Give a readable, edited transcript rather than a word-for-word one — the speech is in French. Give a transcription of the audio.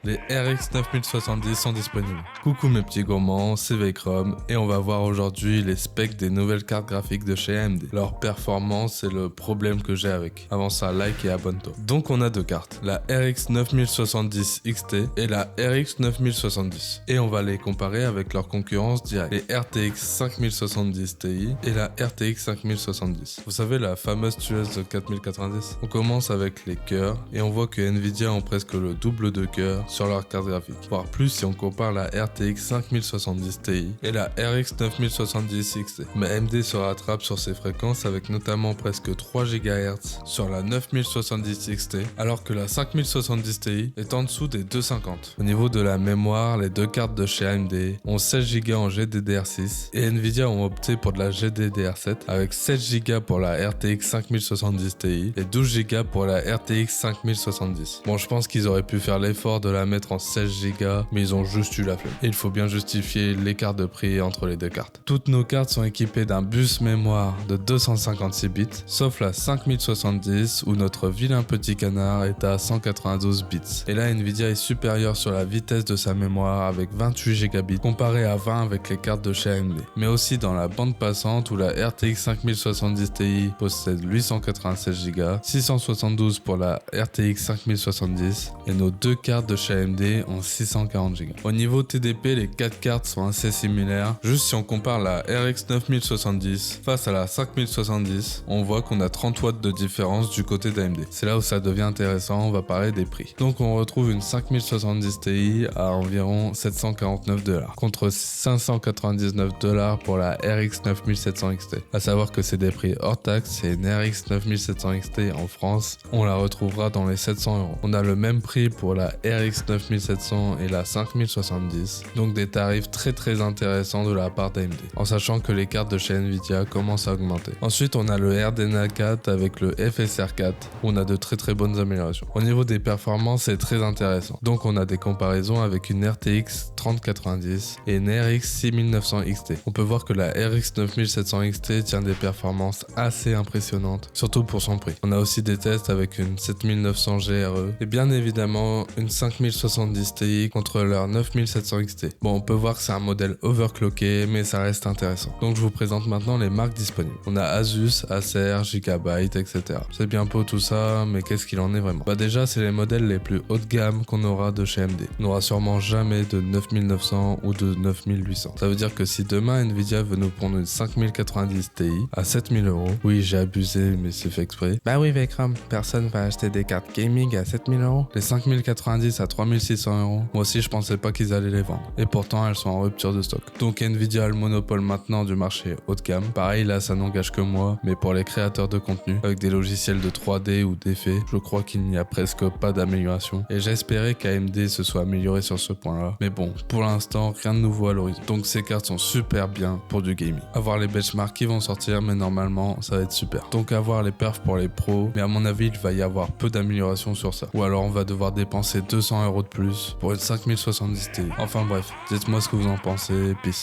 Les RX 9070 sont disponibles. Coucou mes petits gourmands, c'est Vecrom et on va voir aujourd'hui les specs des nouvelles cartes graphiques de chez AMD. Leur performance et le problème que j'ai avec. Avant ça, like et abonne-toi. Donc on a deux cartes, la RX 9070 XT et la RX 9070. Et on va les comparer avec leur concurrence directe, les RTX 5070 Ti et la RTX 5070. Vous savez, la fameuse tueuse de 4090. On commence avec les cœurs et on voit que Nvidia ont presque le double de cœurs sur leur carte graphique, voire plus si on compare la RTX 5070 Ti et la RX 9070 XT. Mais AMD se rattrape sur ces fréquences avec notamment presque 3 GHz sur la 9070 XT, alors que la 5070 Ti est en dessous des 250. Au niveau de la mémoire, les deux cartes de chez AMD ont 16 Go en GDDR6 et Nvidia ont opté pour de la GDDR7 avec 7 Go pour la RTX 5070 Ti et 12 Go pour la RTX 5070. Bon, je pense qu'ils auraient pu faire l'effort de la mettre en 16 Go, mais ils ont juste eu la flemme. Et il faut bien justifier l'écart de prix entre les deux cartes. Toutes nos cartes sont équipées d'un bus mémoire de 256 bits, sauf la 5070 où notre vilain petit canard est à 192 bits. Et là, Nvidia est supérieur sur la vitesse de sa mémoire avec 28 Gb comparé à 20 avec les cartes de chez AMD. Mais aussi dans la bande passante où la RTX 5070 Ti possède 896 Go, 672 pour la RTX 5070 et nos deux cartes de chez AMD ont 640 Go. Au niveau TDP, les 4 cartes sont assez similaires. Juste si on compare la RX 9070 face à la 5070, on voit qu'on a 30 watts de différence du côté d'AMD. C'est là où ça devient intéressant, on va parler des prix. Donc on retrouve une 5070 Ti à environ 749 $, contre 599 $ pour la RX 9700 XT. À savoir que c'est des prix hors taxe et une RX 9700 XT en France, on la retrouvera dans les 700 €. On a le même prix pour la RX 9700 et la 5070, donc des tarifs très intéressants de la part d'AMD, en sachant que les cartes de chez Nvidia commencent à augmenter. Ensuite, on a le RDNA 4 avec le FSR 4, où on a de très bonnes améliorations. Au niveau des performances, c'est très intéressant. Donc on a des comparaisons avec une RTX 3090 et une RX 6900 XT. On peut voir que la RX 9700 XT tient des performances assez impressionnantes, surtout pour son prix. On a aussi des tests avec une 7900 GRE et bien évidemment une 5070 Ti contre leur 9700 XT. Bon, on peut voir que c'est un modèle overclocké, mais ça reste intéressant. Donc je vous présente maintenant les marques disponibles. On a Asus, Acer, Gigabyte, etc. C'est bien beau tout ça, mais qu'est-ce qu'il en est vraiment? Bah déjà, c'est les modèles les plus haut de gamme qu'on aura de chez AMD. On n'aura sûrement jamais de 9900 ou de 9800. Ça veut dire que si demain Nvidia veut nous prendre une 5090 Ti à 7000 €, oui j'ai abusé mais c'est fait exprès. Bah oui Vecrom, personne va acheter des cartes gaming à 7000 €. Les 5090 à 3600 €, moi aussi je pensais pas qu'ils allaient les vendre. Et pourtant elles sont en rupture de stock. Donc Nvidia a le monopole maintenant du marché haut de gamme. Pareil là ça n'engage que moi, mais pour les créateurs de contenu, avec des logiciels de 3D ou d'effets, je crois qu'il n'y a presque pas d'amélioration. Et j'espérais qu'AMD se soit amélioré sur ce point là. Mais bon, pour l'instant rien de nouveau à l'horizon. Donc ces cartes sont super bien pour du gaming. À voir les benchmarks qui vont sortir, mais normalement ça va être super. Donc à voir les perfs pour les pros, mais à mon avis il va y avoir peu d'amélioration sur ça. Ou alors on va devoir dépenser 200 € de plus pour une 5070 Ti. Enfin bref, dites-moi ce que vous en pensez, peace.